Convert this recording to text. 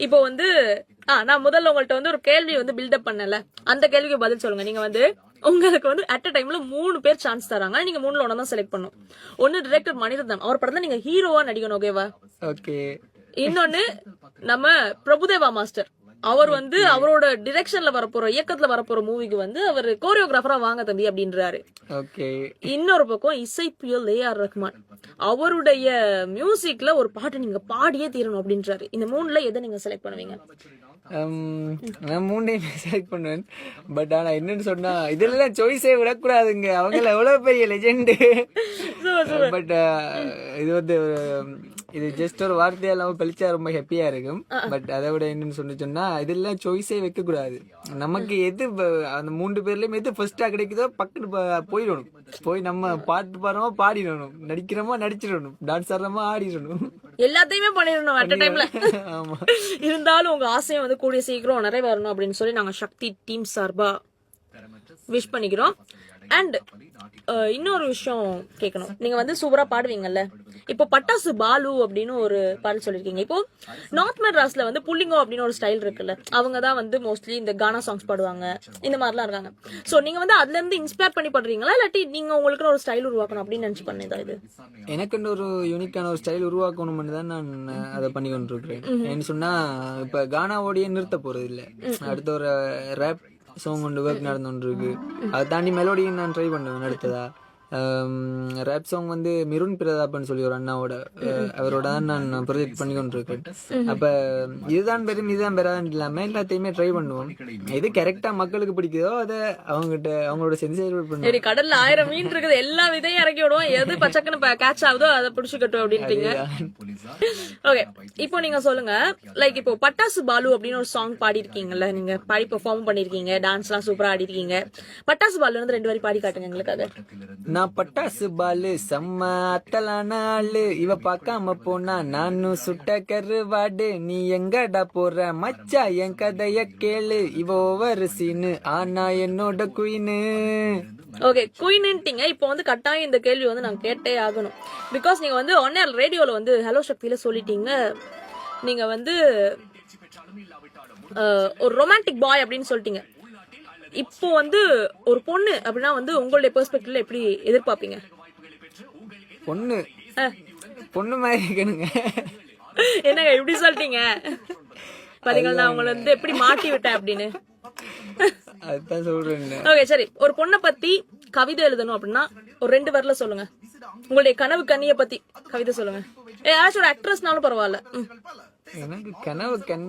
இப்போ வந்து நான் முதல்ல உங்கள்ட்ட வந்து ஒரு கேள்வி வந்து பில்டப் பண்ணல, அந்த கேள்விக்கு பதில் சொல்லுங்க. நீங்க வந்து உங்களுக்கு வந்து அட் அ டைம்ல 3 பேர் சான்ஸ் தராங்க, நீங்க 3ல ஒண்ணா தான் செலக்ட் பண்ணும். ஒன்னு டைரக்டர் மணிரத்னம், அவர் படத்துல நீங்க ஹீரோவா நடிக்கணும், ஓகேவா? ஓகே. இன்னொன்னு நம்ம பிரபுதேவா மாஸ்டர், அவர் வந்து அவரோட டிரெக்ஷன்ல வரப்போற இயக்கத்துல வரப்போற மூவிக்கு வந்து அவர் கோரியோகிராஃபரா வாங்க தம்பி அப்படின்றாரு. ஓகே. இன்னொரு பக்கம் இசை புயல் ஏஆர் ரஹ்மான், அவருடைய மியூசிக்ல ஒரு பாட்டு நீங்க பாடியே தீரணும் அப்படின்றாரு. இந்த 3ல எதை நீங்க செலக்ட் பண்ணுவீங்க? நான் 3டையுமே செலக்ட் பண்ணுவேன். பட் ஆனா என்னன்னு சொன்னா இதெல்லாம் சாய்ஸே விடக்கூடாதுங்க, அவங்கள எவ்வளவு பெரிய லெஜெண்ட். பட் இது வந்து இது ஜஸ்ட் ஒரு வார்த்தையா இல்லாம பழிச்சா ரொம்ப ஹாப்பியா இருக்கும். பட் அதை விட என்னன்னு சொன்னா இதெல்லாம் சாய்ஸே வைக்க கூடாது. நமக்கு எது அந்த 3 பேர்லயும் எது ஃபர்ஸ்டா கிடைக்குதோ பக்கத்து போயிடணும். போய் நம்ம பாட்டு பாடுறோமா பாடிடணும், நடிக்கிறோமா நடிச்சிடணும், டான்ஸ் ஆடுறோமா ஆடிடணும், எல்லாத்தையுமே பண்ணிடணும் அட் அ டைம்ல. ஆமா. இருந்தாலும் உங்க ஆசையை வந்து கூடிய சீக்கிரம் நிறைவேறணும் அப்படின்னு சொல்லி நாங்க சக்தி டீம் சார்பா விஷ் பண்ணிக்கிறோம். அண்ட் இன்னொரு விஷயம் கேட்கணும், நீங்க வந்து சூப்பரா பாடுவீங்கல்ல, இப்போ பட்டாசு பாலு அப்படின்னு ஒரு பாடல் சொல்லிருக்கீங்க. இப்போ நார்த் மெட்ராஸ்ல வந்து புள்ளிங்கோ அப்படின்னு ஒரு ஸ்டைல் இருக்குல்ல, அவங்க தான் வந்து மோஸ்ட்லி இந்த கானா சாங்ஸ் பாடுவாங்க, இந்த மாதிரிலாம் இருக்காங்க. சோ நீங்க வந்து அதுல இருந்து இன்ஸ்பயர் பண்ணி பாடுறீங்களா, இல்லாட்டி நீங்க உங்களுக்கு ஒரு ஸ்டைல் உருவாக்கணும் அப்படின்னு நினைச்சு பண்ணதா? இது எனக்கு ஒரு யூனிக்கான ஒரு ஸ்டைல் உருவாக்கணும்னு தான் நான் அதை பண்ணி கொண்டிருக்கிறேன். ஏன்னு சொன்னா இப்ப கானாவோடய நிறுத்த போறது இல்லை, அடுத்த ஒரு ரேப் சாங் ஒன்று ஒர்க் நடந்து இருக்கு. அதை தாண்டி மெலோடியும் நான் ட்ரை பண்ணுவேன் அடுத்ததா. ரேப் சாங் வந்து மிருன் பிரதாப்னு சொல்லி ஒரு அண்ணாவோட அவரோட தான் நான் ப்ரொஜெக்ட் பண்ணி கொண்டிருக்கேன். அப்ப இதுதான் பெரும் இதுதான் பெறாதுன்னு இல்லாம எல்லாத்தையுமே ட்ரை பண்ணுவோம். எது கரெக்டா மக்களுக்கு பிடிக்குதோ அதை அவங்ககிட்ட அவங்களோட செஞ்சு பண்ணுவோம். கடல்ல 1000 மீன் இருக்குது, எல்லா விதையும் இறக்கி விடுவோம், எது பச்சைக்குன்னு கேட்ச் ஆகுதோ அதை பிடிச்சுக்கட்டும் அப்படின்ட்டீங்க. ஓகே, இப்போ நீங்க சொல்லுங்க, லைக் இப்போ பட்டாசு பாலு அப்படின்னு ஒரு சாங் பாடி இருக்கீங்கல்ல, நீங்க பாடி பெர்ஃபார்ம் பண்ணிருக்கீங்க, டான்ஸ் எல்லாம் சூப்பரா ஆடி இருக்கீங்க. பட்டாசு பாலு வந்து 2 வாரி பாடி காட்டுங்க எங்களுக்காக. நான் பட்டாசு பாலு செம்ம அட்டலான ஆளு, இவ பாக்காம போனா நானும் சுட்ட கருவாடு, நீ எங்கடா போற மச்சா என் கதைய கேளு, இவ ஓவர் சீனு ஆனா என்னோட குயினு. ஓகே, குயின்ட்டீங்க. இப்போ வந்து கட்டாயம் இந்த கேள்வி வந்து நாங்க கேட்டே ஆகணும். பிகாஸ் நீங்க வந்து ஒன் ஏர் ரேடியோல வந்து ஹலோ சக்தியில சொல்லிட்டீங்க, நீங்க வந்து ஒரு ரொமான்டிக் பாய் அப்படின்னு சொல்லிட்டீங்க. இப்போ வந்து ஒரு பொண்ணு அப்படின்னா வந்து உங்களுடைய பெர்ஸ்பெக்டிவ்ல எப்படி எதிர்பார்ப்பீங்க? பொண்ணு பொண்ணு மாதிரி இருக்கணுங்க. என்னங்க இப்படி சொல்லிட்டீங்க? பாத்தீங்களா, நான் உங்களை வந்து எப்படி மாட்டி விட்டேன் அப்படின்னு. அதுதான் சொல்றேன். ஓகே சரி, ஒரு பொண்ணை பத்தி கவிதை எழுதணும் அப்படின்னா ஒரு 2 வரில சொல்லுங்க. உங்களுடைய கனவு கன்னிய பத்தி கவிதை சொல்லுங்க. ஏதாச்சும் ஒரு ஆக்ட்ரஸ்னாலும் பரவாயில்ல. எனக்கு கனவு கன்னி